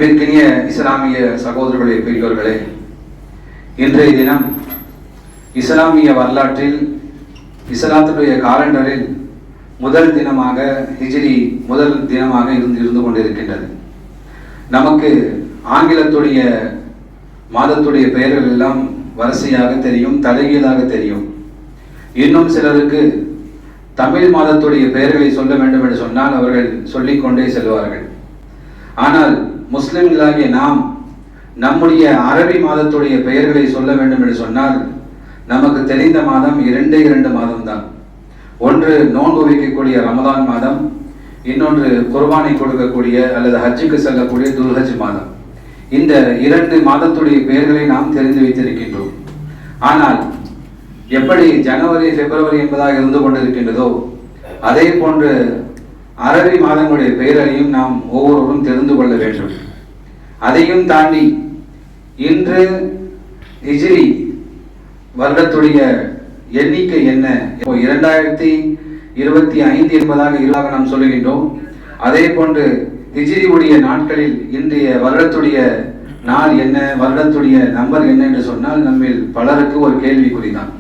அன்பிற்கினிய இஸ்லாமிய சகோதரர்களே, பெரியோர்களே, இன்றைய தினம் இஸ்லாமிய வரலாற்றில் இஸ்லாத்துடைய காலண்டரில் முதல் தினமாக ஹிஜ்ரி முதல் தினமாக இருந்து கொண்டிருக்கின்றது. நமக்கு ஆங்கிலத்துடைய மாதத்துடைய பெயர்கள் எல்லாம் வரிசையாக தெரியும், தலைகீழாக தெரியும். இன்னும் சிலருக்கு தமிழ் மாதத்துடைய பெயர்களை சொல்ல வேண்டும் என்று சொன்னால் அவர்கள் சொல்லிக்கொண்டே செல்வார்கள். ஆனால் முஸ்லிம்களாகிய நாம் நம்முடைய அரபி மாதத்துடைய பெயர்களை சொல்ல வேண்டும் என்று சொன்னால் நமக்கு தெரிந்த மாதம் இரண்டு மாதம்தான். ஒன்று நோன்பு வைக்கக்கூடிய ரமதான் மாதம், இன்னொன்று குர்பானை கொடுக்கக்கூடிய அல்லது ஹஜ்ஜுக்கு செல்லக்கூடிய துல்ஹஜ் மாதம். இந்த இரண்டு மாதத்துடைய பெயர்களை நாம் தெரிந்து வைத்திருக்கின்றோம். ஆனால் எப்படி ஜனவரி பிப்ரவரி என்பதாக இருந்து கொண்டிருக்கின்றதோ அதே போன்று அரபி மாதங்களுடைய பெயரையும் நாம் ஒவ்வொருவரும் தெரிந்து கொள்ள வேண்டும். அதையும் தாண்டி இன்று ஹிஜ்ரி வருடத்துடைய எண்ணிக்கை என்ன? 2025 என்பதாக நாம் சொல்லுகின்றோம். அதே போன்று ஹிஜ்ரி உடைய நாட்களில் இன்றைய வருடத்துடைய நாள் என்ன, வருடத்துடைய நம்பர் என்ன என்று சொன்னால் நம்மில் பலருக்கு ஒரு கேள்விக்குறிதான்.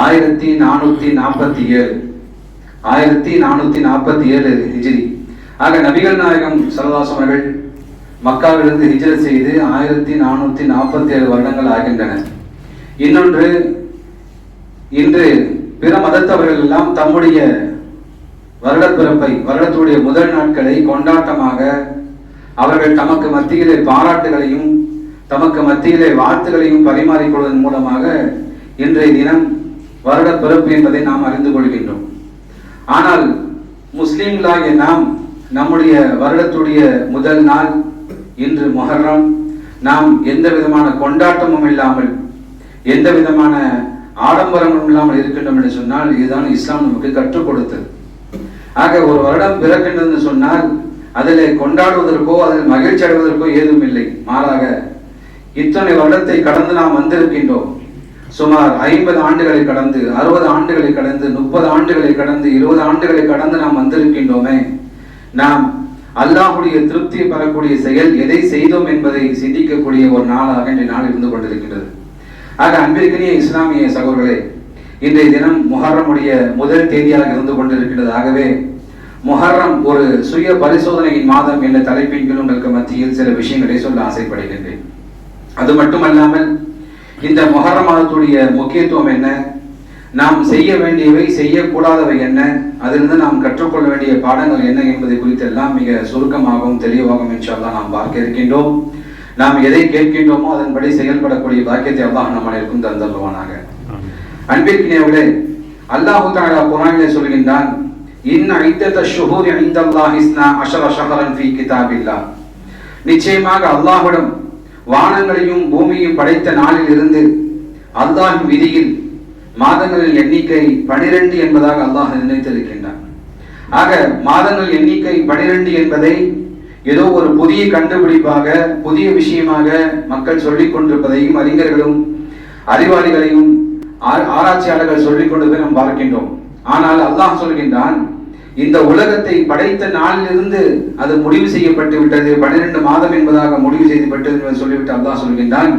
1447 ஹிஜ்ரி. ஆக நபிகள் நாயகம் ஸல்லல்லாஹு அலைஹி அவர்கள் மக்காவிலிருந்து ஹிஜ்ரத் செய்து 1447 வருடங்கள் ஆகின்றன. இன்னொன்று, இன்று பிற மதத்தவர்கள் எல்லாம் தம்முடைய வருடப்பிறப்பை, வருடத்துடைய முதல் நாட்களை கொண்டாட்டமாக அவர்கள் தமக்கு மத்தியிலே பாராட்டுகளையும் தமக்கு மத்தியிலே வாழ்த்துகளையும் பரிமாறிக்கொள்வதன் மூலமாக இன்றைய தினம் வருட பிறப்பு என்பதை நாம் அறிந்து கொள்கின்றோம். ஆனால் முஸ்லிம்களாகிய நாம் நம்முடைய வருடத்துடைய முதல் நாள் இன்று முஹர்ரம், நாம் எந்த விதமான கொண்டாட்டமும் இல்லாமல் எந்த விதமான ஆடம்பரமும் இல்லாமல் இருக்கின்றோம் என்று சொன்னால் இதுதான் இஸ்லாம் நமக்கு கற்றுக் கொடுத்தது. ஆக ஒரு வருடம் பிறக்கின்றது சொன்னால் அதில் கொண்டாடுவதற்கோ அதில் மகிழ்ச்சி அடைவதற்கோ ஏதும் இல்லை. மாறாக இத்தனை வருடத்தை கடந்து நாம் வந்திருக்கின்றோம். சுமார் 50 ஆண்டுகளை கடந்து, 60 ஆண்டுகளை கடந்து, 30 ஆண்டுகளை கடந்து, 20 ஆண்டுகளை கடந்து நாம் வந்திருக்கின்றோமே. நாம் அல்லாஹ்வுடைய திருப்தியை பெறக்கூடிய செயல் எதை செய்தோம் என்பதை சிந்திக்கக்கூடிய ஒரு நாளாக இன்றைய நாள் இருந்து கொண்டிருக்கின்றது. ஆக அன்பிற்கினிய இஸ்லாமிய சகோதரர்களே, இன்றைய தினம் முஹர்ரமுடைய முதல் தேதியாக இருந்து கொண்டிருக்கின்றது. ஆகவே முஹர்ரம் ஒரு சுய பரிசோதனையின் மாதம் என்ற தலைப்பின் கீழ் உங்களுக்கு மத்தியில் சில விஷயங்களை சொல்ல ஆசைப்படுகின்றேன். அது மட்டுமல்லாமல் இந்த முஹர்ரம் மாதத்துடைய முக்கியத்துவம் என்ன, நாம் செய்ய வேண்டியவை செய்யக்கூடாதவை என்ன, அதிலிருந்து நாம் கற்றுக்கொள்ள வேண்டிய பாடங்கள் என்ன என்பதை குறித்தெல்லாம் மிக சுருக்கமாகவும் தெளிவாகவும் இன்ஷா அல்லாஹ் நாம் பார்க்க இருக்கின்றோம். நாம் எதை கேட்கின்றோமோ அதன்படி செயல்படக்கூடிய பாக்கியத்தை அல்லாஹ் நம்ம அனைவருக்கும் தந்தருவானாக. அன்பிற்கினியவர்களே, அல்லாஹ் தஆலா குர்ஆனிலே சொல்கின்றான், இன் ஐத்தத ஷுஹூரி இன்தல்லாஹி 12 ஷஹரன் ஃபீ கிதாபில்லாஹ். நிச்சயமாக அல்லாஹ்விடம் வானங்களையும் பூமியையும் படைத்த நாளில் இருந்து அல்லாஹ்வின் விதியில் மாதங்களின் எண்ணிக்கை 12 என்பதாக அல்லாஹ் நிர்ணயித்திருக்கின்றான். ஆக மாதங்கள் எண்ணிக்கை 12 என்பதை ஏதோ ஒரு புதிய கண்டுபிடிப்பாக, புதிய விஷயமாக மக்கள் சொல்லிக் கொண்டிருப்பதையும் அறிஞர்களும் அறிவாளிகளையும் ஆராய்ச்சியாளர்கள் சொல்லிக் கொண்டதை நாம் பார்க்கின்றோம். ஆனால் அல்லாஹ் சொல்கின்றான், இந்த உலகத்தை படைத்த நாளிலிருந்து அது முடிவு செய்யப்பட்டு விட்டது, 12 மாதம் என்பதாக முடிவு செய்யப்பட்டது என்று சொல்லிவிட்டு அல்லாஹ் சொல்கின்றான்,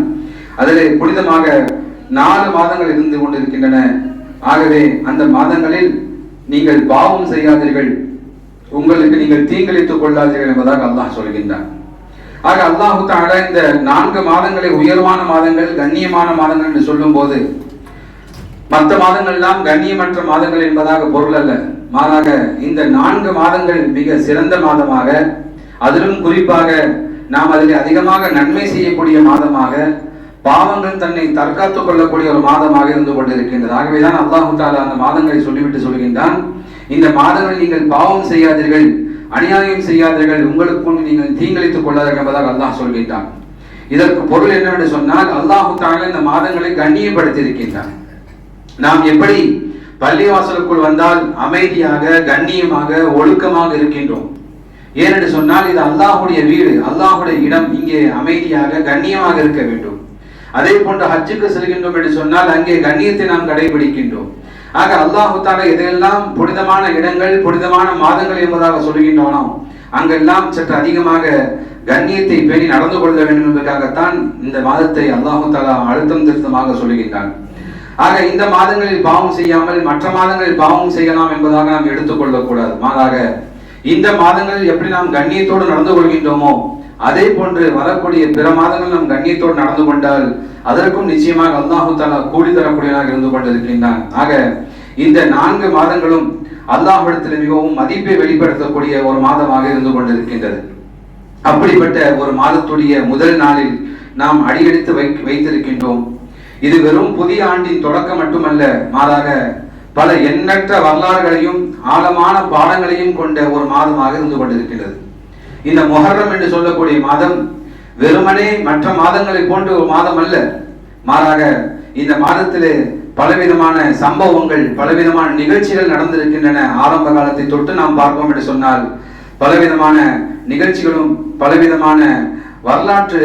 அதிலே புனிதமாக 4 மாதங்கள் இருந்து கொண்டிருக்கின்றன. ஆகவே அந்த மாதங்களில் நீங்கள் பாவம் செய்யாதீர்கள், உங்களுக்கு நீங்கள் தீங்கிழைத்துக் கொள்ளாதீர்கள் என்பதாக அல்லாஹ் சொல்கின்றான். ஆக அல்லாஹ் தஆலா இந்த 4 மாதங்களை உயர்வான மாதங்கள், கண்ணியமான மாதங்கள் என்று சொல்லும் போது மற்ற மாதங்கள் எல்லாம் கண்ணியமற்ற மாதங்கள் என்பதாக பொருள் அல்ல. மாறாக இந்த 4 மாதங்கள் மிக சிறந்த மாதமாக, அதிலும் குறிப்பாக நாம் அதில் அதிகமாக நன்மை செய்யக்கூடிய மாதமாக, பாவங்கள் தன்னை தற்காத்துக் கொள்ளக்கூடிய ஒரு மாதமாக இருந்து கொண்டிருக்கின்றது. ஆகவேதான் அல்லாஹ் தஆலா அந்த மாதங்களை சொல்லிவிட்டு சொல்கின்றான், இந்த மாதங்களில் நீங்கள் பாவம் செய்யாதீர்கள், அநியாயம் செய்யாதீர்கள், உங்களுக்கு நீங்கள் தீங்கிழைத்துக் கொள்ளாதீர்கள் என்பதாக அல்லாஹ் சொல்கின்றான். இதற்கு பொருள் என்னவென்று சொன்னால் அல்லாஹ் தஆலா இந்த மாதங்களை கண்ணியப்படுத்தி இருக்கின்றான். நாம் எப்படி பள்ளிவாசலுக்குள் வந்தால் அமைதியாக, கண்ணியமாக, ஒழுக்கமாக இருக்கின்றோம். ஏனென்று சொன்னால் இது அல்லாஹ்வுடைய வீடு, அல்லாஹ்வுடைய இடம், இங்கே அமைதியாக கண்ணியமாக இருக்க வேண்டும். அதே போன்று ஹஜ்ஜுக்கு செல்கின்றோம் என்று சொன்னால் அங்கே கண்ணியத்தை நாம் கடைபிடிக்கின்றோம். ஆக அல்லாஹ் தஆலா எதெல்லாம் புனிதமான இடங்கள், புனிதமான மாதங்கள் என்பதாக சொல்கின்றோனோ அங்கெல்லாம் சற்று அதிகமாக கண்ணியத்தை பேணி நடந்து கொள்ள வேண்டும் என்பதற்காகத்தான் இந்த மாதத்தை அல்லாஹு தஆலா அழுத்தம் திருத்தமாக சொல்லுகின்றான். ஆக இந்த மாதங்களில் பாவம் செய்யாமல் மற்ற மாதங்களில் பாவம் செய்யலாம் என்பதாக நாம் எடுத்துக்கொள்ளக்கூடாது. மாறாக இந்த மாதங்களில் எப்படி நாம் கண்ணியத்தோடு நடந்து கொள்கின்றோமோ அதே போன்று வரக்கூடிய பிற மாதங்கள் நாம் கண்ணியத்தோடு நடந்து கொண்டால் அதற்கும் நிச்சயமாக அல்லாஹு தஆலா கூலி தரக்கூடியவனாக இருந்து கொண்டிருக்கின்றான். ஆக இந்த 4 மாதங்களும் அல்லாஹ்விடத்தில் மிகவும் மதிப்பை வெளிப்படுத்தக்கூடிய ஒரு மாதமாக இருந்து கொண்டிருக்கின்றது. அப்படிப்பட்ட ஒரு மாதத்துடைய முதல் நாளில் நாம் அடியெடுத்து வைத்திருக்கின்றோம். இது வெறும் புதிய ஆண்டின் தொடக்கம் மட்டுமல்ல, மாறாக பல எண்ணற்ற வரலாறுகளையும் ஆழமான பாடங்களையும் கொண்ட ஒரு மாதமாக இருந்து கொண்டிருக்கின்றது. இந்த முஹர்ரம் என்று சொல்லக்கூடிய மாதம் வெறுமனே மற்ற மாதங்களை போன்ற ஒரு மாதம் அல்ல. மாறாக இந்த மாதத்திலே பலவிதமான சம்பவங்கள், பலவிதமான நிகழ்ச்சிகள் நடந்திருக்கின்றன. ஆரம்ப காலத்தை தொட்டு நாம் பார்ப்போம் என்று சொன்னால் பலவிதமான நிகழ்ச்சிகளும் பலவிதமான வரலாற்று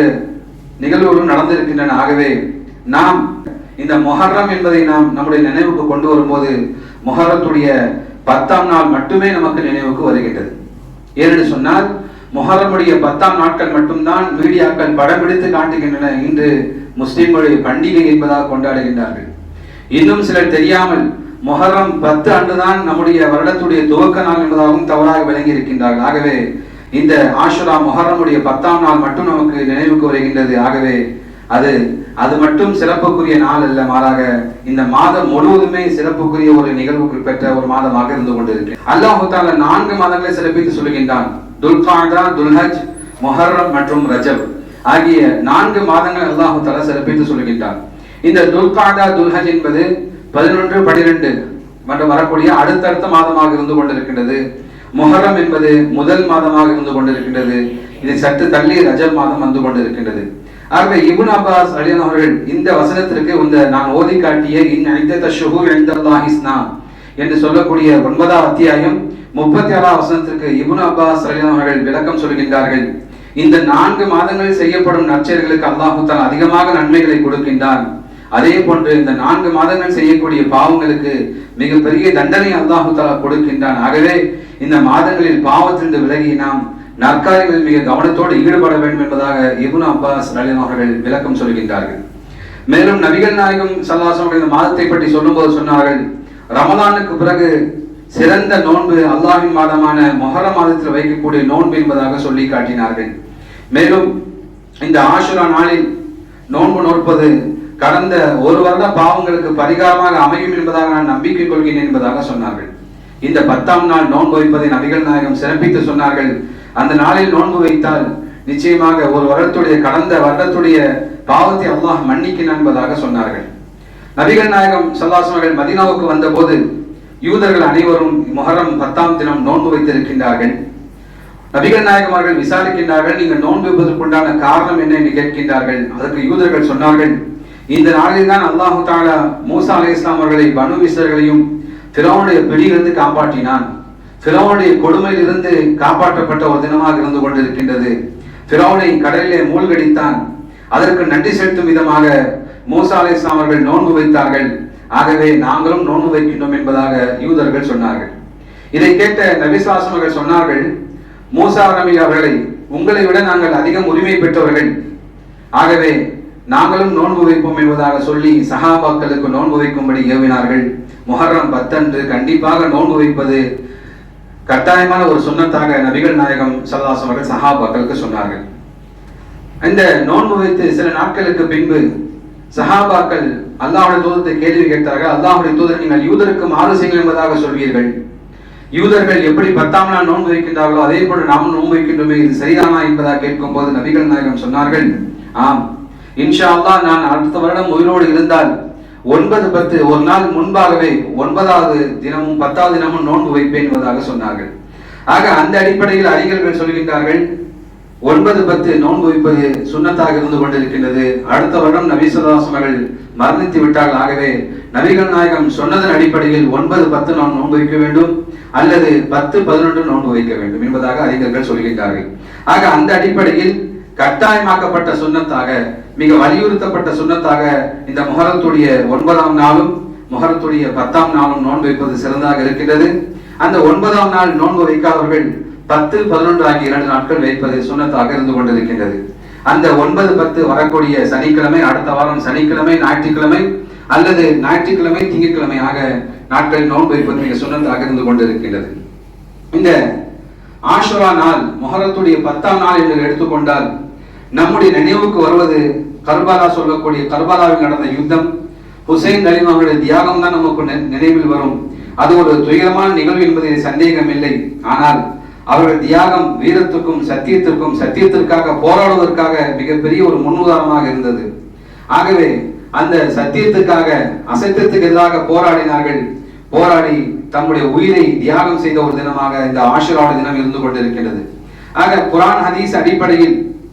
நிகழ்வுகளும் நடந்திருக்கின்றன. ஆகவே நாம் இந்த முஹர்ரம் என்பதை நாம் நம்முடைய நினைவுக்கு கொண்டு வரும்போது முஹர்ரத்துடைய 10ஆம் நாள் மட்டுமே நமக்கு நினைவுக்கு வருகின்றது. ஏனென்று சொன்னால் முஹர்ரமுடைய 10ஆம் நாட்கள் மட்டும்தான் மீடியாக்கள் படம் பிடித்து காட்டுகின்றன. இன்று முஸ்லிம்களுடைய பண்டிகை என்பதாக கொண்டாடுகின்றார்கள். இன்னும் சிலர் தெரியாமல் முஹர்ரம் 10 அன்றுதான் நம்முடைய வருடத்துடைய துவக்க நாள் என்பதாகவும் தவறாக விளங்கி இருக்கின்றார்கள். ஆகவே இந்த ஆஷுரா முஹர்ரமுடைய 10ஆம் நாள் மட்டும் நமக்கு நினைவுக்கு வருகின்றது. ஆகவே அது மட்டும் சிறப்புக்குரிய நாள் அல்ல, மாறாக இந்த மாதம் முழுவதுமே சிறப்புக்குரிய ஒரு நிகழ்வுக்கு பெற்ற ஒரு மாதமாக இருந்து கொண்டிருக்கு. அல்லாஹு தஆலா 4 மாதங்களை சிறப்பித்து சொல்கின்றான். துல்காதா, துல்ஹஜ், முஹர்ரம் மற்றும் ரஜப் ஆகிய 4 மாதங்கள் அல்லாஹு தஆலா சிறப்பித்து சொல்கின்றான். இந்த துல்காதா, துல்ஹஜ் என்பது 11, 12 மற்றும் வரக்கூடிய அடுத்தடுத்த மாதமாக இருந்து கொண்டிருக்கின்றது. முஹர்ரம் என்பது முதல் மாதமாக இருந்து கொண்டிருக்கின்றது. இது சற்று தள்ளி ரஜப் மாதம் வந்து கொண்டிருக்கின்றது. ஆகவே இப்னு அப்பாஸ் ரலியல்லாஹு அவர்கள் இந்த வசனத்திற்கு நான் ஓதி காட்டிய இன்ன ஷுஹூர் இன்தல்லாஹி இஸ்னா என்று சொல்லக்கூடிய 9ஆம் அத்தியாயம் 36ஆம் வசனத்திற்கு இப்னு அப்பாஸ் ரலியல்லாஹு அவர்கள் விளக்கம் சொல்கின்றார்கள். இந்த 4 மாதங்களில் செய்யப்படும் நற்செயல்களுக்கு அல்லாஹ் தஆலா அதிகமாக நன்மைகளை கொடுக்கின்றான். அதே போன்று இந்த 4 மாதங்கள் செய்யக்கூடிய பாவங்களுக்கு மிகப்பெரிய தண்டனை அல்லாஹ் தஆலா கொடுக்கின்றான். ஆகவே இந்த மாதங்களில் பாவத்திலிருந்து விலகி நாம் நற்காரியங்களில் மிக கவனத்தோடு ஈடுபட வேண்டும் என்பதாக இப்னு அப்பாஸ் ரலியல்லாஹு அவர்கள் விளக்கம் சொல்கின்றார்கள். மேலும் நபிகள் நாயகம் ஸல்லல்லாஹு அலைஹி வஸல்லம் இந்த மாதத்தை பற்றி சொல்லும்போது சொன்னார்கள், ரமலானுக்கு பிறகு சிறந்த நோன்பு அல்லாஹ்வின் மாதமான முஹர்ரம் மாதத்தில் வைக்கக்கூடிய நோன்பு என்பதாக சொல்லி காட்டினார்கள். மேலும் இந்த ஆஷுரா நாளில் நோன்பு நோற்பது கடந்த ஒரு வருட பாவங்களுக்கு பரிகாரமாக அமையும் என்பதாக நான் நம்பிக்கை கொள்கிறேன் என்பதாக சொன்னார்கள். இந்த 10ஆம் நாள் நோன்பு வைப்பதை நபிகள் நாயகம் சிறப்பித்து சொன்னார்கள். அந்த நாளில் நோன்பு வைத்தால் நிச்சயமாக ஒரு வருடத்துடைய கடந்த வருடத்துடைய பாவத்தை அல்லாஹ் மன்னிக்கிறான் என்பதாக சொன்னார்கள். நபிகள் நாயகம் ஸல்லல்லாஹு அலைஹி வஸல்லம் மதீனாவுக்கு வந்தபோது யூதர்கள் அனைவரும் முஹர்ரம் 10ஆம் தினம் நோன்பு வைத்திருக்கின்றார்கள். நபிகள் நாயகம் அவர்கள் விசாரிக்கின்றார்கள், நீங்கள் நோன்பு வைப்பதற்குண்டான காரணம் என்ன என்று கேட்கின்றார்கள். அதற்கு யூதர்கள் சொன்னார்கள், இந்த நாளில் தான் அல்லாஹு தஆலா மூசா அலைஹிஸ்ஸலாம் அவர்களை பனு இஸ்ரவேலையும் ஃபிரௌனுடைய பிடியிலிருந்து காப்பாற்றினான். ஃபிரௌனுடைய கொடுமையிலிருந்து காப்பாற்றப்பட்ட ஒரு தினமாக இருந்து கொண்டிருக்கின்றது. ஃபிரௌனை கடலிலே மூழ்கடித்தான். அதற்கு நன்றி செலுத்தும் விதமாக மூசா அலைஹிஸ்ஸலாம் அவர்கள் நோன்பு வைத்தார்கள். ஆகவே நாங்களும் நோன்பு வைக்கின்றோம் என்பதாக யூதர்கள் சொன்னார்கள். இதை கேட்ட நபி ஸல்லல்லாஹு அலைஹி வஸல்லம் சொன்னார்கள், மூசா நபி அவர்களை உங்களை விட நாங்கள் அதிகம் உரிமை பெற்றவர்கள். ஆகவே நாங்களும் நோன்பு வைப்போம் என்பதாக சொல்லி சஹாபாக்களுக்கு நோன்பு வைக்கும்படி ஏவினார்கள். முஹர்ரம் 10 அன்று கண்டிப்பாக நோன்பு வைப்பது கட்டாயமான ஒரு சுன்னத்தாக நபிகள் நாயகம் ஸல்லல்லாஹு அலைஹி வஸல்லம் அவர்கள் சஹாபாக்களுக்கு சொன்னார்கள். இந்த நோன்பு வைத்து சில நாட்களுக்கு பின்பு சஹாபாக்கள் அல்லாஹ்வுடைய தூதரை கேள்வி கேட்டார்கள். அல்லாஹ்வுடைய தூதர், நீங்கள் யூதருக்கு மாறு செய்யுங்கள் என்பதாக சொல்வீர்கள். யூதர்கள் எப்படி 10ஆம் நாள் நோன்பு வைக்கின்றார்களோ அதே போன்று நாமும் நோன்பு வைக்கின்றோமே, இது சரிதானா என்பதாக கேட்கும் போது நபிகள் நாயகம் சொன்னார்கள், ஆம், இன்ஷா அல்லாஹ் நான் அடுத்த வருடம் உயிரோடு இருந்தால் 9, 10 ஒரு நாள் முன்பாகவே 9வது தினமும் 10வது தினமும் நோன்பு வைப்பேன் என்பதாக சொன்னார்கள். ஆக அந்த அடிப்படையில் அறிஞர்கள் சொல்கின்றார்கள், 9, 10 நோன்பு வைப்பது சுன்னத்தாக இருந்து கொண்டிருக்கின்றது. அடுத்த வருடம் நபி ஸல்லல்லாஹு அலைஹி வஸல்லம் மரணித்து விட்டார்கள். ஆகவே நபிகள் நாயகம் சொன்னதன் அடிப்படையில் 9, 10 நாம் நோன்பு வைக்க வேண்டும் அல்லது 10, 11 நோன்பு வைக்க வேண்டும் என்பதாக அறிஞர்கள் சொல்கின்றார்கள். ஆக அந்த அடிப்படையில் கட்டாயமாக்கப்பட்ட சுன்னத்தாக, மிக வலியுறுத்தப்பட்ட சுன்னத்தாக இந்த முஹர்ரத்துடைய 9ஆம் நாளும் முஹர்ரத்துடைய 10ஆம் நாளும் நோன்பு வைப்பது சிறந்ததாக இருக்கின்றது. அந்த 9ஆம் நாள் நோன்பு வைக்காதவர்கள் 10, 11 ஆகிய 2 நாட்கள் வைப்பது சுன்னத்தாக இருந்து கொண்டிருக்கின்றது. அந்த 9, 10 வரக்கூடிய சனிக்கிழமை, அடுத்த வாரம் சனிக்கிழமை, ஞாயிற்றுக்கிழமை அல்லது ஞாயிற்றுக்கிழமை, திங்கட்கிழமை ஆக நாட்களில் நோன்பு வைப்பது மிக சுன்னத்தாக இருந்து கொண்டிருக்கின்றது. இந்த ஆஷுரா நாள் முஹர்ரத்துடைய 10ஆம் நாள் என்று எடுத்துக்கொண்டால் நம்முடைய நினைவுக்கு வருவது கர்பலா சொல்லக்கூடிய கர்பலாவில் நடந்த யுத்தம், ஹுசைன் அலி அவர்களுடைய தியாகம் தான் நமக்கு நினைவில் வரும். அது ஒரு துயரமான நிகழ்வு என்பதில் சந்தேகம் இல்லை. ஆனால் அவர்கள் தியாகம் வீரத்துக்கும் சத்தியத்திற்கும், சத்தியத்திற்காக போராடுவதற்காக மிகப்பெரிய ஒரு முன்னுதாரணமாக இருந்தது. ஆகவே அந்த சத்தியத்துக்காக, அசத்தியத்துக்கு எதிராக போராடினார்கள். போராடி தம்முடைய உயிரை தியாகம் செய்த ஒரு தினமாக இந்த ஆஷுரா தினம் இருந்து கொண்டிருக்கிறது. ஆக குர்ஆன் ஹதீஸ் அடிப்படையில்,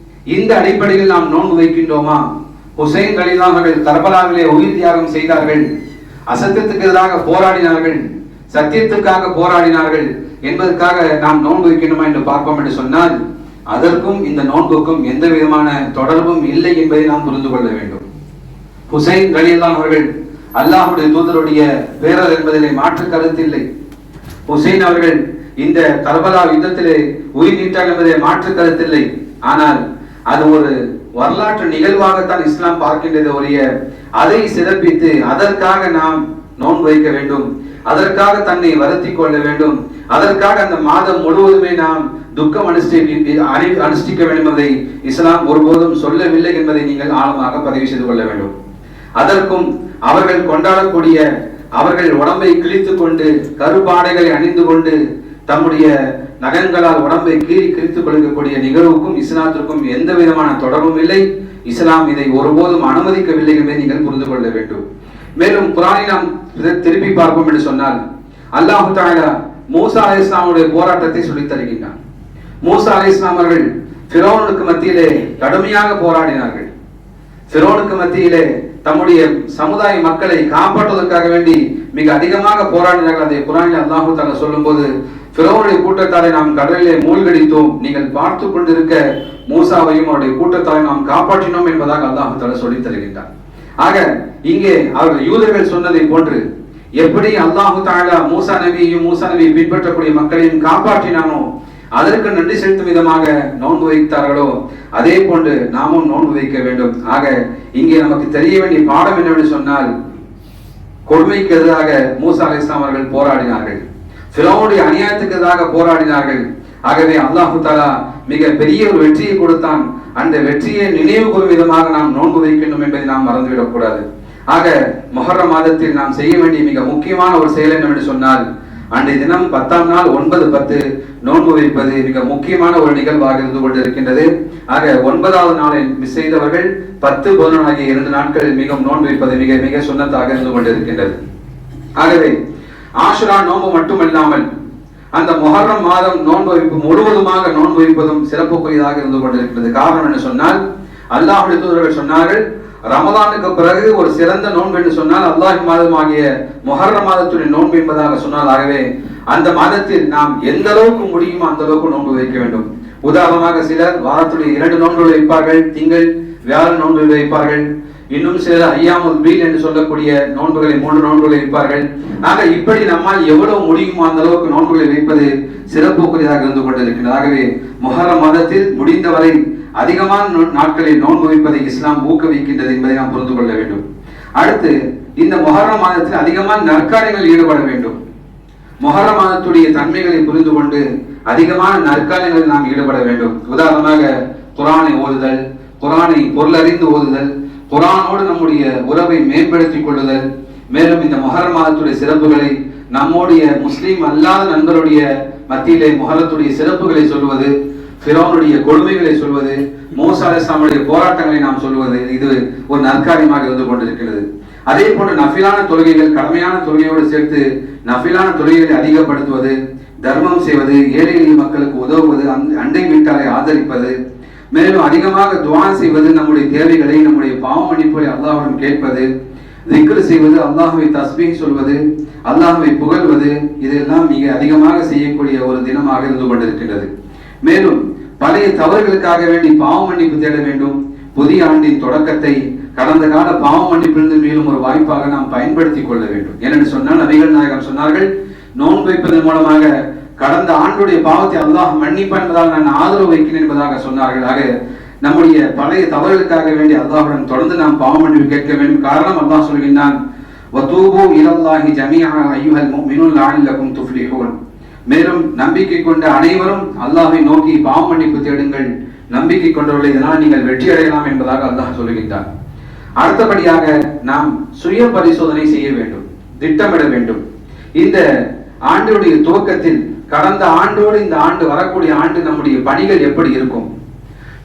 இந்த அடிப்படையில் நாம் நோன்பு வைக்கின்றோமா? ஹுசைன் ரலியல்லாஹு அவர்கள் கர்பலாவிலே உயிர் தியாகம் செய்தார்கள், அசத்தியத்துக்கு எதிராக போராடினார்கள், சத்தியத்துக்காக போராடினார்கள் என்பதற்காக நாம் நோன்பு வைக்கணுமா என்று பார்ப்போம் என்று சொன்னால், அதற்கும் இந்த நோன்புக்கும் எந்த விதமான தொடர்பும் இல்லை என்பதை நாம் புரிந்து கொள்ள வேண்டும். ஹுசைன் ரலியல்லாஹு அவர்கள் அல்லாஹ்வுடைய தூதருடைய பேரர் என்பதிலே மாற்று கருத்தில்லை. ஹுசைன் அவர்கள் இந்த கர்பலா யுத்தத்திலே உயிர் நீத்தார் என்பதிலே மாற்று கருத்தில்லை. ஆனால் அது ஒரு வரலாற்று நிகழ்வாகத்தான் இஸ்லாம் பார்க்கின்றது ஒழிய அதை சிறப்பித்து அதற்காக நாம் நோன்பு வைக்க வேண்டும், அதற்காக தன்னை வருத்தி கொள்ள வேண்டும், அதற்காக அந்த மாதம் முழுவதுமே நாம் துக்கம் அனுஷ்டிக்க வேண்டும் என்பதை இஸ்லாம் ஒருபோதும் சொல்லவில்லை என்பதை நீங்கள் ஆழமாக பதிவு செய்து கொள்ள வேண்டும். அதற்கும் அவர்கள் கொண்டாடக்கூடிய, அவர்கள் உடம்பை கிழித்துக் கொண்டு கருப்பாடைகளை அணிந்து கொண்டு தம்முடைய நகங்களால் உடம்பை கீறி கிழித்துக் கொள்ளக்கூடிய நிகழ்வுக்கும் இஸ்லாத்திற்கும் எந்த விதமான தொடர்பும் இல்லை. இஸ்லாம் இதை ஒருபோதும் அனுமதிக்கவில்லை என்பதை நீங்கள் புரிந்து கொள்ள வேண்டும். மேலும் குர்ஆனை நாம் திருப்பி பார்ப்போம் என்று சொன்னால், அல்லாஹ் தஆலா மூசா அலைஹிஸ்ஸலாமுடைய போராட்டத்தை சொல்லித் தருகின்றான். மூசா அலைஹிஸ்ஸலாம் அவர்கள் ஃபிரௌனுக்கு மத்தியிலே கடுமையாக போராடினார்கள். ஃபிரௌனுக்கு மத்தியிலே தம்முடைய சமுதாய மக்களை காப்பாற்றுவதற்காக வேண்டி மிக அதிகமாக போராடினார்கள். அதை குர்ஆனில் அல்லாஹ் தஆலா சொல்லும்போது, ஃபிரௌனுடைய கூட்டத்தாரை நாம் கடலிலே மூழ்கடித்தோம், நீங்கள் பார்த்து கொண்டிருக்க மூசாவையும் அவருடைய கூட்டத்தாரை நாம் காப்பாற்றினோம் என்பதாக அல்லாஹ் தஆலா சொல்லித் தருகின்றார். ஆக இங்கே அவர்கள் யூதர்கள் சொன்னதை போன்று எப்படி அல்லாஹ் தஆலா மூசா நபியையும் மூசா நபியை பின்பற்றக்கூடிய மக்களையும் காப்பாற்றினானோ, அதற்கு நன்றி செலுத்தும் விதமாக நோன்பு வைத்தார்களோ, அதே போன்று நாமும் நோன்பு வைக்க வேண்டும். ஆக இங்கே நமக்கு தெரிய வேண்டிய பாடம் என்னவென்று சொன்னால், கொடுமைக்கு எதிராக மூசா அலைஹிஸ்ஸலாம் அவர்கள் போராடினார்கள், ஃபிரௌனுடைய அநியாயத்துக்கு எதிராக போராடினார்கள். ஆகவே அல்லாஹ் தஆலா மிக பெரிய ஒரு வெற்றியை கொடுத்தான். அந்த வெற்றியை நினைவு கூறும் விதமாக நாம் நோன்பு வைக்கணும் என்பதை நாம் மறந்துவிடக் கூடாது. ஆக முஹர்ரம் மாதத்தில் நாம் செய்ய வேண்டிய மிக முக்கியமான ஒரு செயல் என்னவென்று சொன்னால், அன்றைய தினம் 10ஆம் நாள் 9, 10 நோன்பு வைப்பது மிக முக்கியமான ஒரு நிகழ்வாக இருந்து கொண்டிருக்கின்றது. ஆக 9வது நாளில் மிஸ் செய்தவர்கள் 10, 11 ஆகிய 2 நாட்களில் மிகவும் நோன்பு வைப்பது மிக மிக சுன்னத்தாக இருந்து கொண்டிருக்கின்றது. ஆகவே ஆஷுரா நோன்பு மட்டுமல்லாமல் அந்த முஹர்ரம் மாதம் நோன்பு வைப்பு முழுவதுமாக நோன்பு வைப்பதும் சிறப்புக்குரியதாக இருந்து கொண்டிருக்கிறது. காரணம் என்ன சொன்னால், அல்லாஹ்வுடைய தூதர்கள் சொன்னார்கள், ரமதானுக்கு பிறகு ஒரு சிறந்த நோன்பு என்று சொன்னால் அல்லாஹ் மாதம் ஆகிய முஹர்ரம் மாதத்துடைய நோன்பு என்பதாக சொன்னால், ஆகவே அந்த மாதத்தில் நாம் எந்த அளவுக்கு முடியுமோ அந்த அளவுக்கு நோன்பு வைக்க வேண்டும். உதாரணமாக சிலர் வாரத்துடைய 2 நோன்புகள் வைப்பார்கள், திங்கள் வியாழன் நோன்பு வைப்பார்கள். இன்னும் சிலர் ஐயாமுல் பீல் என்று சொல்லக்கூடிய நோன்புகளை 3 நோன்புகளை வைப்பார்கள். ஆக இப்படி நம்மால் எவ்வளவு முடியுமோ அந்த அளவுக்கு நோன்புகளை வைப்பது சிறப்புக்குரியதாக இருந்து கொண்டிருக்கிறது. ஆகவே முஹர்ரம் மாதத்தில் முடிந்தவரை அதிகமான நாட்களில் நோன்பு வைப்பதை இஸ்லாம் ஊக்குவிக்கின்றது என்பதை நாம் புரிந்து கொள்ள வேண்டும். அடுத்து இந்த முஹர்ரம் மாதத்தில் அதிகமான நற்காரியங்களில் ஈடுபட வேண்டும். முஹர்ரம் மாதத்துடைய தன்மைகளை புரிந்து கொண்டு அதிகமான நற்காரியங்களில் நாம் ஈடுபட வேண்டும். உதாரணமாக குர்ஆனை ஓதுதல், குர்ஆனை பொருளறிந்து ஓதுதல், குர்ஆனோடு நம்முடைய உறவை மேம்படுத்திக் கொள்ளுதல். மேலும் இந்த முஹர்ரம் மாதத்துடைய சிறப்புகளை நம்முடைய முஸ்லீம் அல்லாத நண்பருடைய மத்தியிலே முஹர்ரத்துடைய சிறப்புகளை சொல்வது, ஃபிரௌனுடைய கொடுமைகளை சொல்வது, மூசா அலைஹிஸ்ஸலாமுடைய போராட்டங்களை நாம் சொல்வது, இது ஒரு நற்காரியமாக இருந்து கொண்டிருக்கிறது. அதே போன்று நஃபிலான தொழுகைகள், கடமையான தொழுகையோடு சேர்த்து நஃபிலான தொழுகைகளை அதிகப்படுத்துவது, தர்மம் செய்வது, ஏழை எளிய மக்களுக்கு உதவுவது, அண்டை வீட்டாரை ஆதரிப்பது, மேலும் அதிகமாக துஆ செய்வது, நம்முடைய தேவைகளை, நம்முடைய பாவ மன்னிப்புகளை அல்லாஹ்விடம் கேட்பது, திக்ர் செய்வது, அல்லாஹ்வை தஸ்பீஹ் சொல்வது, அல்லாஹ்வை புகழ்வது, இதெல்லாம் மிக அதிகமாக செய்யக்கூடிய ஒரு தினமாக இருந்து கொண்டிருக்கிறது. மேலும் பழைய தவறுகளுக்காக வேண்டி பாவ மன்னிப்பு தேட வேண்டும். புதிய ஆண்டின் தொடக்கத்தை கடந்த கால பாவ மன்னிப்பிலிருந்து மேலும் ஒரு வாய்ப்பாக நாம் பயன்படுத்திக் கொள்ள வேண்டும். ஏனென்று சொன்னால் நபிகள் நாயகம் சொன்னார்கள், நோன்பு வைப்பதன் மூலமாக கடந்த ஆண்டுடைய பாவத்தை அல்லாஹ் மன்னிப்பான் என்பதால் நான் ஆதரவு வைக்கிறேன் என்பதாக சொன்னார்கள். ஆக நம்முடைய பழைய தவறுகளுக்காக வேண்டிய அல்லாஹ்விடம் தொடர்ந்து நாம் பாவ மன்னிப்பு கேட்க வேண்டும். காரணம் அல்லாஹ் சொல்கின்றான், வதூபு இலல்லாஹி ஜமீஆ அய்யுஹல் முஃமினூன் லஅல்லகும் துஃப்லிஹூன். மேலும் நம்பிக்கை கொண்ட அனைவரும் அல்லாஹ்வை நோக்கி பாவ மன்னிப்பு தேடுங்கள், நம்பிக்கை கொண்டவர்களை இதனால் நீங்கள் வெற்றி அடையலாம் என்பதாக அல்லாஹ் சொல்கின்றான். அடுத்தபடியாக நாம் சுய பரிசோதனை செய்ய வேண்டும், திட்டமிட வேண்டும். இந்த ஆண்டுடைய துவக்கத்தில் கடந்த ஆண்டோடு இந்த ஆண்டு வரக்கூடிய ஆண்டு நம்முடைய பணிகள் எப்படி இருக்கும்,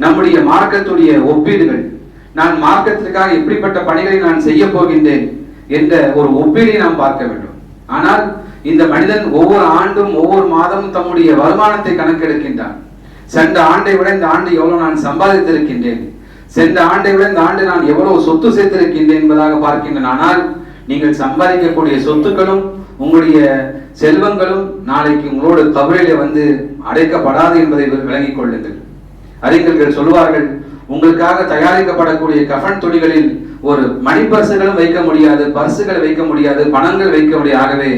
நம்முடைய மார்க்கத்துடைய ஒப்பீடுகள், நான் மார்க்கத்திற்காக எப்படிப்பட்ட பணிகளை நான் செய்ய போகின்றேன் என்ற ஒரு ஒப்பீடை நாம் பார்க்க வேண்டும். ஆனால் இந்த மனிதன் ஒவ்வொரு ஆண்டும் ஒவ்வொரு மாதமும் தம்முடைய வருமானத்தை கணக்கெடுக்கின்றான். சென்ற ஆண்டை விட இந்த ஆண்டு எவ்வளவு நான் சம்பாதித்திருக்கின்றேன், சென்ற ஆண்டை விட இந்த ஆண்டு நான் எவ்வளவு சொத்து சேர்த்திருக்கின்றேன் என்பதாக பார்க்கின்றேன். ஆனால் நீங்கள் சம்பாதிக்கக்கூடிய சொத்துக்களும் உங்களுடைய செல்வங்களும் நாளைக்கு உங்களோட கபரிலே வந்து அடைக்கப்படாது என்பதை விளங்கிக் கொள்ளுங்கள். அறிஞர்கள் சொல்வார்கள், உங்களுக்காக தயாரிக்கப்படக்கூடிய கஃன் துணிகளில் ஒரு மணி பர்சுகளும் வைக்க முடியாது, பர்சுகள் வைக்க முடியாது, பணங்கள் வைக்க முடியாது. ஆகவே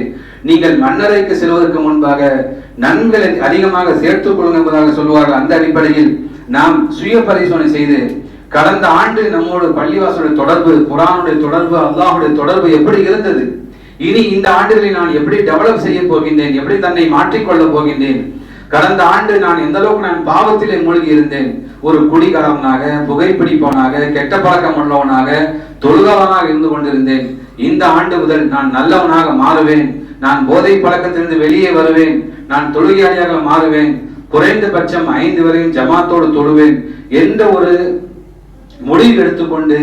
நீங்கள் மன்னரைக்கு செல்வதற்கு முன்பாக நன்களை அதிகமாக சேர்த்துக் கொள்ளுங்கள் என்பதாக சொல்வார்கள். அந்த அடிப்படையில் நாம் சுய பரிசோதனை செய்து கடந்த ஆண்டு நம்மோடு பள்ளிவாசலுடைய தொடர்பு, குர்ஆனுடைய தொடர்பு, அல்லாஹ்வுடைய தொடர்பு எப்படி இருந்தது, இனி இந்த ஆண்டுகளில் நான் எப்படி டெவலப் செய்ய போகின்றேன், எப்படி தன்னை மாற்றிக்கொள்ள போகின்றேன், கடந்த ஆண்டு நான் எந்த அளவுக்கு நான் பாவத்திலே மூழ்கி இருந்தேன், ஒரு குடிகாரனாக, புகைப்பிடிப்பவனாக, கெட்ட பழக்கம் உள்ளவனாக, தொழுகவனாக இருந்து கொண்டிருந்தேன். இந்த ஆண்டு முதல் நான் நல்லவனாக மாறுவேன், நான் போதை பழக்கத்திலிருந்து வெளியே வருவேன், நான் தொழுகையாளியாக மாறுவேன், குறைந்தபட்சம் 5 வரையும் ஜமாத்தோடு தொழுவேன் என்ற ஒரு முடிவு எடுத்துக்கொண்டு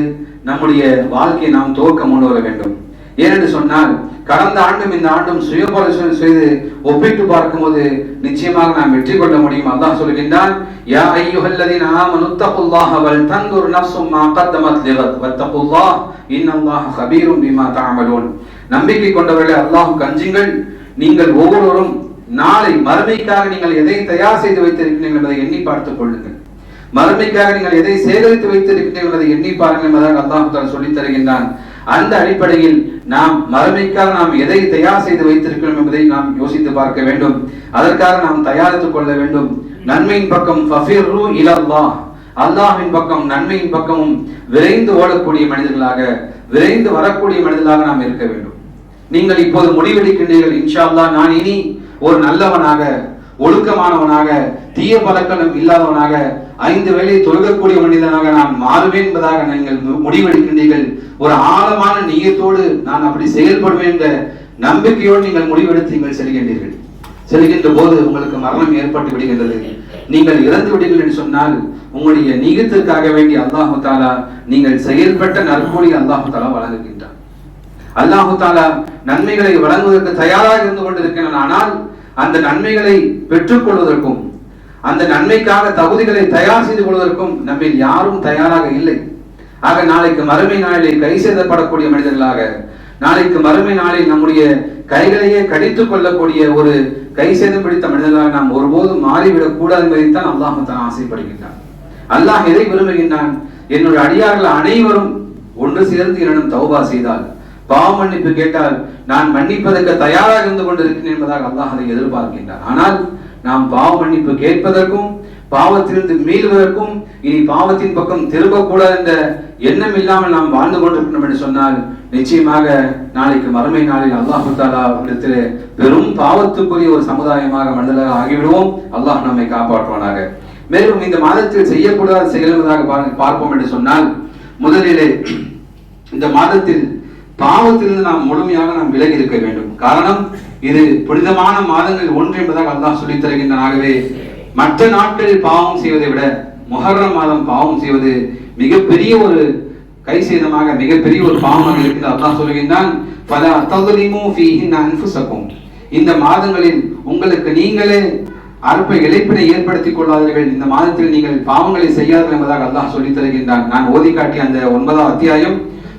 நம்முடைய வாழ்க்கையை நாம் துவக்க முன் வர வேண்டும். ஏனென்று சொன்னால் கடந்த ஆண்டும் இந்த ஆண்டும் சுய பரிசோதனை செய்து ஒப்பிட்டு பார்க்கும்போது நிச்சயமாக நாம் வெற்றி கொள்ள முடியும். அல்லாஹ் சொல்கின்றான், யா அய்யுஹல்லதீன ஆமனு தகுல்லாஹ வல் தன்துர் நஃப்சும் மா கத்தமத் லிகத் வத்தகுல்லாஹ் இன்னல்லாஹ கபீரும் பிமா தஅமலூன். நம்பிக்கை கொண்டவர்களே, அல்லாஹ் கஞ்சுங்கள், நீங்கள் ஒவ்வொருவரும் நாளை மறுமைக்காக நீங்கள் எதை தயார் செய்து வைத்திருக்கிறீர்கள் என்பதை எண்ணி பார்த்துக் கொள்ளுங்கள். மறுமைக்காக நீங்கள் எதை சேகரித்து வைத்திருக்கிறீர்கள் என்பதை எண்ணி பாருங்கள் என்பதாக அல்லாஹ் தஆலா சொல்லித் தருகின்றான். அந்த அடிப்படையில் நாம் மறுமைக்காக நாம் எதை தயார் செய்து வைத்திருக்கிறோம் என்பதை நாம் யோசித்து பார்க்க வேண்டும். அதற்காக நாம் தயாரித்துக் கொள்ள வேண்டும். நன்மையின் பக்கம் ஃபஃபிர்ரு இலல்லாஹ், அல்லாஹ்வின் பக்கம் நன்மையின் பக்கமும் விரைந்து ஓடக்கூடிய மனிதர்களாக, விரைந்து வரக்கூடிய மனிதர்களாக நாம் இருக்க வேண்டும். நீங்கள் இப்போது முடிவெடுக்கின்றீர்கள், இன்ஷா அல்லாஹ் நான் இனி ஒரு நல்லவனாக, ஒழுக்கமானவனாக, தீய பழக்கம் இல்லாதவனாக, 5 வேளை தொழுகக்கூடிய மனிதனாக நான் மாறுவேன் என்பதாக நீங்கள் முடிவெடுக்கின்றீர்கள். ஒரு ஆழமான நியத்தோடு நான் அப்படி செயல்படுவேன் என்ற நம்பிக்கையோடு நீங்கள் முடிவெடுத்து நீங்கள் செல்கின்றீர்கள். செல்கின்ற போது உங்களுக்கு மரணம் ஏற்பட்டு விடுகின்றது. நீங்கள் இறந்து விடுங்கள் என்று சொன்னால் உங்களுடைய நீயத்திற்காக வேண்டி அல்லாஹு தஆலா நீங்கள் செயல்பட்ட நற்கூலி அல்லாஹு தஆலா வழங்குகின்றார். அல்லாஹு தஆலா நன்மைகளை வழங்குவதற்கு தயாராக இருந்து கொண்டிருக்கிறான். ஆனால் அந்த நன்மைகளை பெற்றுக் கொள்வதற்கும் அந்த நன்மைக்காக தகுதிகளை தயார் செய்து கொள்வதற்கும் நம்மில் யாரும் தயாராக இல்லை. ஆக நாளைக்கு மறுமை நாளில் கை செய்தப்படக்கூடிய மனிதர்களாக, நாளைக்கு மறுமை நாளில் நம்முடைய கைகளையே கடித்துக் கொள்ளக்கூடிய ஒரு கை சேதம் பிடித்த மனிதர்களாக நாம் ஒருபோதும் மாறிவிடக் கூடாது என்பதைத்தான் அல்லாஹ் தான் ஆசைப்படுகின்றான். அல்லாஹ் எதை விரும்புகின்றான்? என்னுடைய அடியார்கள் அனைவரும் ஒன்று சேர்ந்து என்னிடம் தௌபா செய்தால், பாவ மன்னிப்பு கேட்டால் நான் மன்னிப்பதற்கு தயாராக இருந்து கொண்டிருக்கிறேன் என்பதாக அல்லாஹ் அதை எதிர்பார்க்கின்றான். ஆனால் நாம் பாவ மன்னிப்பு கேட்பதற்கும் பாவத்திலிருந்து மீள்வதற்கும் இனி பாவத்தின் பக்கம் திரும்பக்கூடாது என்ற எண்ணம் இல்லாமல் நாம் வாழ்ந்து கொண்டிருக்கணும் என்று சொன்னால் நிச்சயமாக நாளைக்கு மறுமை நாளில் அல்லாஹ் தஆலா இடத்திலே பெரும் பாவத்துக்குரிய ஒரு சமுதாயமாக மனிதர்களாக ஆகிவிடுவோம். அல்லாஹ் நம்மை காப்பாற்றுவானாக. மேலும் இந்த மாதத்தில் செய்யக்கூடாத செயல்வதாக பார்ப்போம் என்று சொன்னால், முதலிலே இந்த மாதத்தில் பாவத்திலிருந்து நாம் முழுமையாக நாம் விலகி இருக்க வேண்டும். காரணம், இது புனிதமான மாதங்கள் ஒன்று என்பதாக அல்லாஹ் சொல்லித் தருகின்றான். ஆகவே மற்ற நாட்களில் பாவம் செய்வதை விட முஹர்ரம் மாதம் பாவம் செய்வது மிகப்பெரிய ஒரு கை சேதமாக, மிகப்பெரிய ஒரு பாவமாக இருக்கிறது. அல்லாஹ் சொல்கின்றான், ஃபலா தظلموا فيهن انفسكم. இந்த மாதங்களில் உங்களுக்கு நீங்களே அற்ப இழைப்பினை ஏற்படுத்திக் கொள்ளாதீர்கள், இந்த மாதத்தில் நீங்கள் பாவங்களை செய்யாதீர்கள் என்பதாக அல்லாஹ் சொல்லித் தருகின்றான். நான் ஓதி காட்டிய அந்த 9ஆம் அத்தியாயம்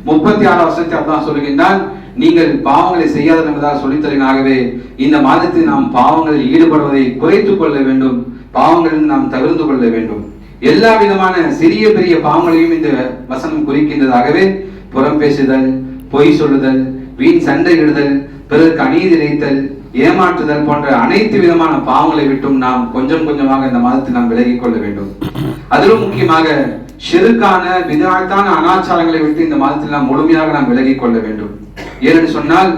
36 வசனத்தை அல்லாஹ் சொல்கின்றான், நீங்கள் பாவங்களை செய்யாதீர்கள் என்பதாக சொல்லித் தருகிறாகவே இந்த மாதத்தில் நாம் பாவங்களில் ஈடுபடுவதை குறைத்துக் கொள்ள வேண்டும், பாவங்களில் நாம் தவிர்த்து கொள்ள வேண்டும். எல்லா விதமான சிறிய பெரிய பாவங்களையும் இந்த வசனம் குறிக்கின்றதாகவே புறம் பேசுதல், பொய் சொல்லுதல், வீண் சண்டையிடுதல், பிறருக்கு அநீதி இழைத்தல், ஏமாற்றுதல் போன்ற அனைத்து விதமான பாவங்களை விட்டும் நாம் கொஞ்சம் கொஞ்சமாக இந்த மாதத்தில் நாம் விலகிக் கொள்ள வேண்டும். அதிலும் முக்கியமாக ஷிர்கான விதத்தான அனாச்சாரங்களை விட்டு இந்த மாதத்தில் நாம் முழுமையாக நாம் விலகிக் கொள்ள வேண்டும். ஏனென்று சொன்னால்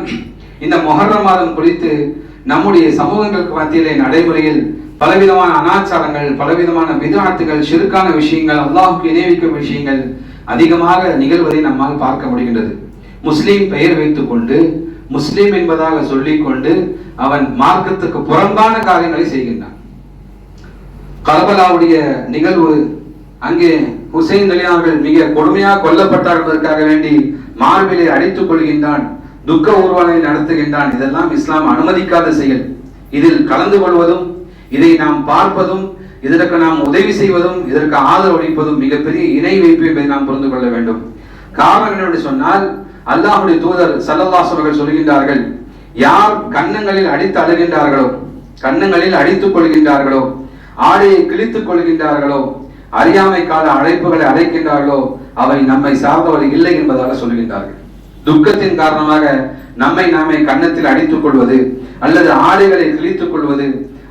இந்த முஹர்ரம் மாதம் குறித்து நம்முடைய சமூகங்களுக்கு மத்தியிலே நடைமுறையில் பலவிதமான அனாச்சாரங்கள், பலவிதமான விதத்துகள், ஷிர்கான விஷயங்கள், அல்லாஹுக்கு இணைவிக்கும் விஷயங்கள் அதிகமாக நிகழ்வதை நம்மால் பார்க்க முடிகின்றது. முஸ்லீம் பெயர் வைத்துக் கொண்டு, முஸ்லீம் என்பதாக சொல்லிக் கொண்டு அவன் மார்க்கத்துக்கு புறம்பான காரியங்களை செய்கின்றான். கர்பலாவுடைய நிகழ்வு, அங்கே ஹுசைன் அலி அவர்கள் மிக கொடுமையாக கொல்லப்பட்டார் என்பதற்காக வேண்டி மார்பிலை அடித்துக் கொள்கின்றான், துக்க ஊர்வலங்களை நடத்துகின்றான். இதெல்லாம் இஸ்லாம் அனுமதிக்காத செயல். இதில் கலந்து கொள்வதும், இதை நாம் பார்ப்பதும், இதற்கு நாம் உதவி செய்வதும், இதற்கு ஆதரவு அளிப்பதும் மிகப்பெரிய இணை வைப்பு என்பதை நாம் புரிந்து கொள்ள வேண்டும். காரணம் என்னவென்று சொன்னால், அல்லாஹ்வுடைய தூதர் ஸல்லல்லாஹு அலைஹி வஸல்லம் சொல்கின்றார்கள், யார் கன்னங்களில் அடித்து அழுகின்றார்களோ, கன்னங்களில் அடித்துக் கொள்கின்றார்களோ, ஆடையை கிழித்துக் கொள்கின்றார்களோ, அறியாமை கால அழைப்புகளை அழைக்கின்றார்களோ, அவை நம்மை சார்ந்தவர் இல்லை என்பதாக சொல்கின்றார்கள். துக்கத்தின் காரணமாக நம்மை நாமே கன்னத்தில் அடித்துக் கொள்வது, அல்லது ஆடைகளை கிழித்துக் கொள்வது,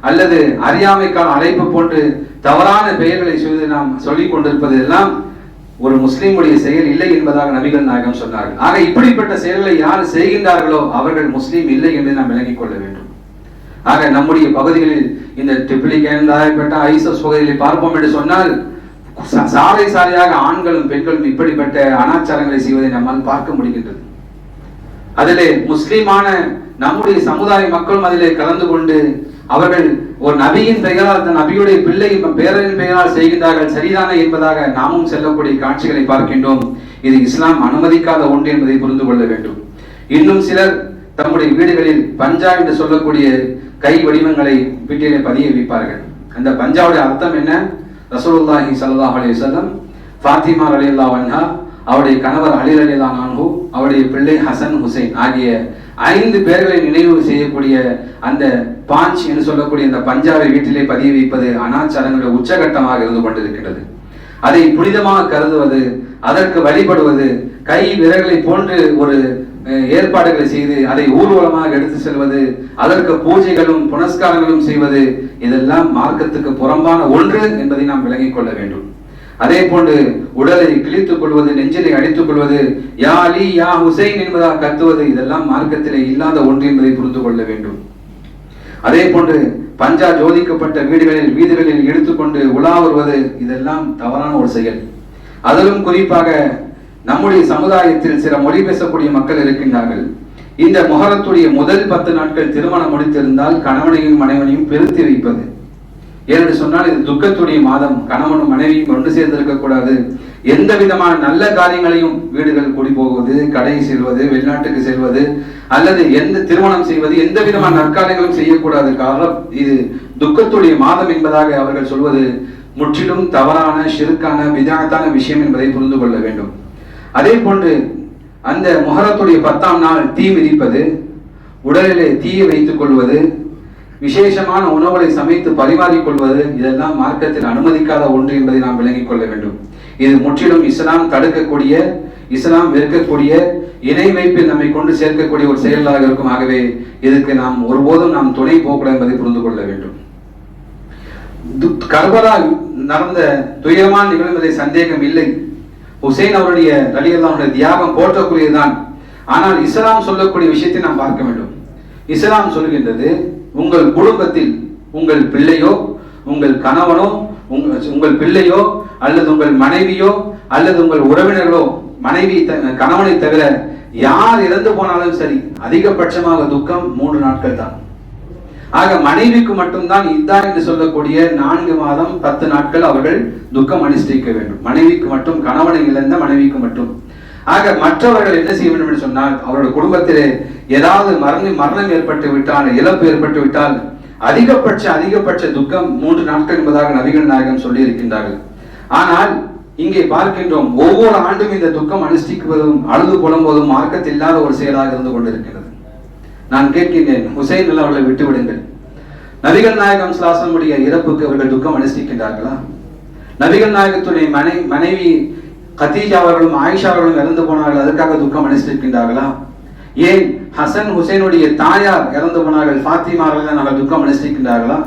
அல்லது அறியாமை கால அழைப்பு போன்று தவறான பெயர்களை செய்து நாம் சொல்லிக் கொண்டிருப்பது எல்லாம் ஒரு முஸ்லீமுடைய செயல் இல்லை என்பதாக நபிகள் நாயகம் சொன்னார்கள். ஆக இப்படிப்பட்ட செயல்களை யார் செய்கின்றார்களோ அவர்கள் முஸ்லீம் இல்லை என்று நாம் விளங்கிக் கொள்ள வேண்டும். ஆக நம்முடைய பகுதிகளில் இந்த டிப்ளிகேன், ராயப்பேட்டை, ஐசஸ் பகுதிகளை பார்ப்போம் என்று சொன்னால் சாலை சாலையாக ஆண்களும் பெண்களும் இப்படிப்பட்ட அனாச்சாரங்களை செய்வதை நம்மால் பார்க்க முடிகின்றது. அதிலே முஸ்லீமான நம்முடைய சமுதாய மக்களும் அதிலே கலந்து கொண்டு அவர்கள் ஒரு நபியின் பெயரால், நபியுடைய பிள்ளை பேரரின் பெயரால் செய்கின்றார்கள், சரிதானே என்பதாக நாமும் செல்லக்கூடிய காட்சிகளை பார்க்கின்றோம். இது இஸ்லாம் அனுமதிக்காத ஒன்று என்பதை புரிந்து கொள்ள வேண்டும். இன்னும் சிலர் தம்முடைய வீடுகளில் பஞ்சா என்று சொல்லக்கூடிய கை வடிவங்களை வீட்டிலே பதிய வைப்பார்கள். அந்த பஞ்சாவுடைய அர்த்தம் என்ன? ரசூலுல்லாஹி ஸல்லல்லாஹு அலைஹி வஸல்லம், ஃபாத்திமா ரலியல்லாஹு அன்ஹா, அவருடைய கணவர் அலி ரலியல்லாஹு அன்ஹு, அவருடைய பிள்ளை ஹசன், ஹுசைன் ஆகிய 5 பேர்களை நினைவு செய்யக்கூடிய அந்த பாஞ்ச் என்று சொல்லக்கூடிய அந்த பஞ்சாவை வீட்டிலே பதிய வைப்பது அனாச்சாரங்களுடைய உச்சகட்டமாக இருந்து கொண்டிருக்கிறது. அதை புனிதமாக கருதுவது, அதற்கு வழிபடுவது, கை விரல்களை போன்று ஒரு ஏற்பாடுகளை செய்து அதை ஊர்வலமாக எடுத்து செல்வது, அதற்கு பூஜைகளும் புனஸ்காரங்களும் செய்வது, இதெல்லாம் மார்க்கத்துக்கு புறம்பான ஒன்று என்பதை நாம் விளங்கிக் கொள்ள வேண்டும். அதே போன்று உடலை கிழித்துக் கொள்வது, நெஞ்சிலை அடித்துக் கொள்வது, யா அலி யா ஹுசைன் என்பதாக கத்துவது, இதெல்லாம் மார்க்கத்திலே இல்லாத ஒன்று என்பதை புரிந்து கொள்ள வேண்டும். அதே போன்று பஞ்சா ஜோதிக்கப்பட்ட வீடுகளில் எடுத்துக்கொண்டு உலா வருவது, இதெல்லாம் தவறான ஒரு செயல். அதிலும் குறிப்பாக நம்முடைய சமுதாயத்தில் சில மொழி பேசக்கூடிய மக்கள் இருக்கின்றார்கள். இந்த முஹர்ரத்துடைய முதல் 10 நாட்கள் திருமணம் முடித்திருந்தால் கணவனையும் மனைவனையும் பிரித்து வைப்பது. ஏனென்று சொன்னால் இது துக்கத்துடைய மாதம். கணவனும் மனைவியும் ஒன்று சேர்ந்திருக்க கூடாது. எந்த விதமான நல்ல காரியங்களையும், வீடுகள் கூடி போகுவது, கடை செல்வது, வெளிநாட்டுக்கு செல்வது, அல்லது எந்த திருமணம் செய்வது, எந்த விதமான நற்காரியங்களும் செய்யக்கூடாது. காரணம் இது துக்கத்துடைய மாதம் என்பதாக அவர்கள் சொல்வது முற்றிலும் தவறான, ஷிர்கான, விதத்தான விஷயம் என்பதை புரிந்து கொள்ள வேண்டும். அதே போன்று அந்த முஹர்ரத்துடைய 10ஆம் நாள் தீ மிதிப்பது, உடலிலே தீயை வைத்துக் கொள்வது, விசேஷமான உணவுகளை சமைத்து பரிமாறிக்கொள்வது, இதெல்லாம் மார்க்கத்தில் அனுமதிக்காத ஒன்று என்பதை நாம் விளங்கிக் கொள்ள வேண்டும். இது முற்றிலும் இஸ்லாம் தடுக்கக்கூடிய, இஸ்லாம் வெறுக்கக்கூடிய, இணை வைப்பில் நம்மை கொண்டு சேர்க்கக்கூடிய ஒரு செயலாக இருக்கும். ஆகவே இதுக்கு நாம் ஒருபோதும் நாம் துணை போகக்கூடாது என்பதை புரிந்து கொள்ள வேண்டும். கர்பலா நடந்த துயரமான நிகழ்வுகளை சந்தேகம் இல்லை. ஹுசைன் அவருடைய ரலியல்லாஹு தியாகம் போற்றக்கூடியதுதான். ஆனால் இஸ்லாம் சொல்லக்கூடிய விஷயத்தை நாம் பார்க்க வேண்டும். இஸ்லாம் சொல்கின்றது, உங்கள் குடும்பத்தில் உங்கள் பிள்ளையோ, உங்கள் கணவனோ, உங்கள் பிள்ளையோ, அல்லது உங்கள் மனைவியோ, அல்லது உங்கள் உறவினர்களோ, மனைவி கணவனை தவிர யார் இறந்து போனாலும் சரி, அதிகபட்சமாக துக்கம் 3 நாட்கள் தான். ஆக மனைவிக்கு மட்டும்தான் இத்தா என்று சொல்லக்கூடிய 4 மாதம் 10 நாட்கள் அவர்கள் துக்கம் அனுஷ்டிக்க வேண்டும். மனைவிக்கு மட்டும், கணவனை இழந்த மனைவிக்கு மட்டும். ஆக மற்றவர்கள் என்ன செய்ய வேண்டும் என்று சொன்னால், அவருடைய குடும்பத்திலே ஏதாவது மரணம் ஏற்பட்டு விட்டால், இழப்பு ஏற்பட்டு விட்டால் அதிகபட்ச துக்கம் 3 நாட்கள் என்பதாக நபிகள் நாயகம் சொல்லி இருக்கின்றார்கள். ஆனால் இங்கே பார்க்கின்றோம், ஒவ்வொரு ஆண்டும் இந்த துக்கம் அனுஷ்டிக்குவதும் அழுது புலம்போதும் மார்க்கத்தில் இல்லாத ஒரு செயலாக இருந்து கொண்டிருக்கிறது. நான் கேட்கின்றேன், ஹுசைன் அவர்களை விட்டு விடுங்கள். நபிகள் நாயகம் ஸல்லல்லாஹு இறப்புக்கு அவர்கள் துக்கம் அனுஷ்டிக்கின்றார்களா? நபிகள் நாயகத்துடைய மனைவி கதீஜா அவர்களும் ஆயிஷா அவர்களும் இறந்து போனார்கள், அதற்காக துக்கம் அனுஷ்டிக்கின்றார்களா? ஏன் ஹசன் ஹுசைனுடைய தாயார் இறந்து போனார்கள், ஃபாத்திமா அவர்கள் துக்கம் அனுஷ்டிக்கின்றார்களா?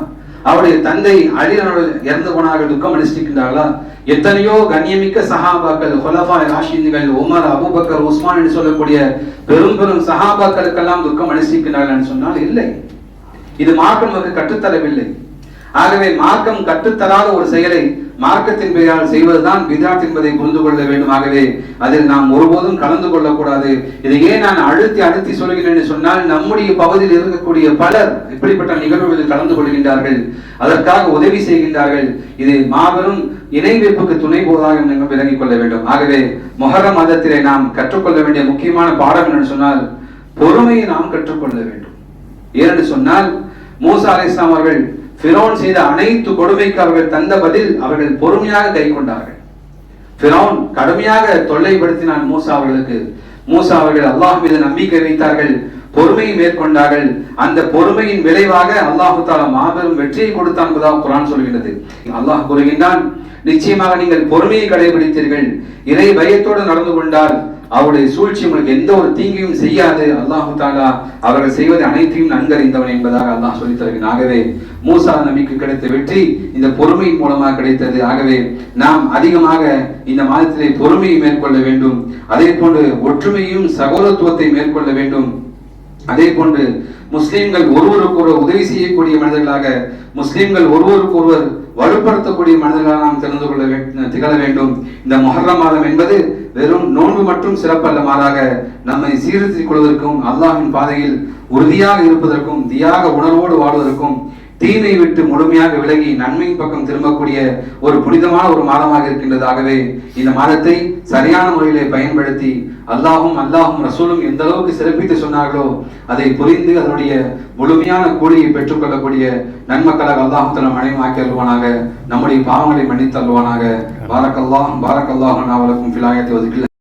அவருடைய தந்தை அலி அவர்கள் இறந்து போனார்கள், துக்கம் அனுஷ்டிக்கின்றார்களா? எத்தனையோ கண்ணியமிக்க சஹாபாக்கள், ஹுலஃபாய் ராஷிதுகள், உமர், அபூபக்கர், உஸ்மான் என்று சொல்லக்கூடிய பெரும் பெரும் சஹாபாக்களுக்கெல்லாம் துக்கம் அனுஷ்டிக்கின்றார்கள் என்று சொன்னால் இல்லை. இது மார்க்கம் நமக்கு கற்றுத்தரவில்லை. ஆகவே மார்க்கம் கற்றுத்தராத ஒரு செயலை மார்க்கத்தின் பெயரால் செய்வதுதான் பித்அத் என்பதை புரிந்து கொள்ள வேண்டும். ஆகவே அதில் நாம் ஒருபோதும் கலந்து கொள்ளக்கூடாது. இதை ஏன் நான் அழுத்தி சொல்கிறேன் என்று சொன்னால், நம்முடைய பகுதியில் இருக்கக்கூடிய பலர் இப்படிப்பட்ட நிகழ்வுகளில் கலந்து கொள்கின்றார்கள், அதற்காக உதவி செய்கின்றார்கள். இது மாபெரும் இணை வைப்புக்கு துணை போவதாக நீங்கள் விளங்கிக் கொள்ள வேண்டும். ஆகவே முஹர்ரம் மாதத்திலே நாம் கற்றுக்கொள்ள வேண்டிய முக்கியமான பாடம் என்று சொன்னால், பொறுமையை நாம் கற்றுக்கொள்ள வேண்டும். ஏனென்று சொன்னால், மூசா அலைஹிஸ்ஸலாம் அவர்கள் ஃபிரௌன் செய்த அனைத்து கொடுமைக்கு அவர்கள் தந்த பதில் அவர்கள் பொறுமையாக கை கொண்டார்கள். ஃபிரௌன் கடுமையாக தொல்லைப்படுத்தினான் மூசா அவர்களுக்கு. மூசா அவர்கள் அல்லாஹ் மீது நம்பிக்கை வைத்தார்கள், பொறுமையை மேற்கொண்டார்கள். அந்த பொறுமையின் விளைவாக அல்லாஹு தஆலா மாபெரும் வெற்றியை கொடுத்தான் என்பதாக குர்ஆன் சொல்கிறது. அல்லாஹ் கூறுகின்றான், நிச்சயமாக நீங்கள் பொறுமையை கடைபிடித்தீர்கள், இறை பயத்தோடு நடந்து கொண்டால் அவருடைய சூழ்ச்சி உங்களுக்கு எந்த ஒரு தீங்கையும் செய்யாது. அல்லாஹு தஆலா அவர்கள் செய்வது அனைத்தையும் நன்கறிந்தவன் என்பதாக அல்லாஹ் சொல்லித் தருகிறான். ஆகவே மூசா நபிக்கு கிடைத்த வெற்றி இந்த பொறுமையின் மூலமாக கிடைத்தது. ஆகவே நாம் அதிகமாக இந்த மாதத்திலே பொறுமையை மேற்கொள்ள வேண்டும். அதே போன்று ஒற்றுமையும் சகோதரத்துவத்தை மேற்கொள்ள வேண்டும். அதே போன்று முஸ்லிம்கள் ஒருவருக்கொருவர் உதவி செய்யக்கூடிய மனிதர்களாக, முஸ்லிம்கள் ஒருவருக்கொருவர் வலுப்படுத்தக்கூடிய மனிதர்களாக நாம் தெரிந்து கொள்ள திகழ வேண்டும். இந்த முஹர்ரம் மாதம் என்பது வெறும் நோன்பு மற்றும் சிறப்பல்ல, மாறாக நம்மை சீர்திருத்திக் கொள்வதற்கும், அல்லாஹ்வின் பாதையில் உறுதியாக இருப்பதற்கும், தியாக உணர்வோடு வாழ்வதற்கும், தீமை விட்டு முழுமையாக விலகி நன்மையின் பக்கம் திரும்பக்கூடிய ஒரு புனிதமான ஒரு மாதமாக இருக்கின்றது. ஆகவே இந்த மாதத்தை சரியான முறையிலே பயன்படுத்தி அல்லாஹும் ரசூலும் எந்த அளவுக்கு சிறப்பித்து சொன்னார்களோ அதை புரிந்து அதனுடைய முழுமையான கூலியை பெற்றுக்கொள்ளக்கூடிய நன்மக்களாக அல்லாஹ் தஆலா மனைமாக்கி அல்வானாக. நம்முடைய பாவங்களை மன்னித்து அல்வானாக. பாரக்கல்லாஹு வலக்கும் ஃபில் ஆயத்தி வ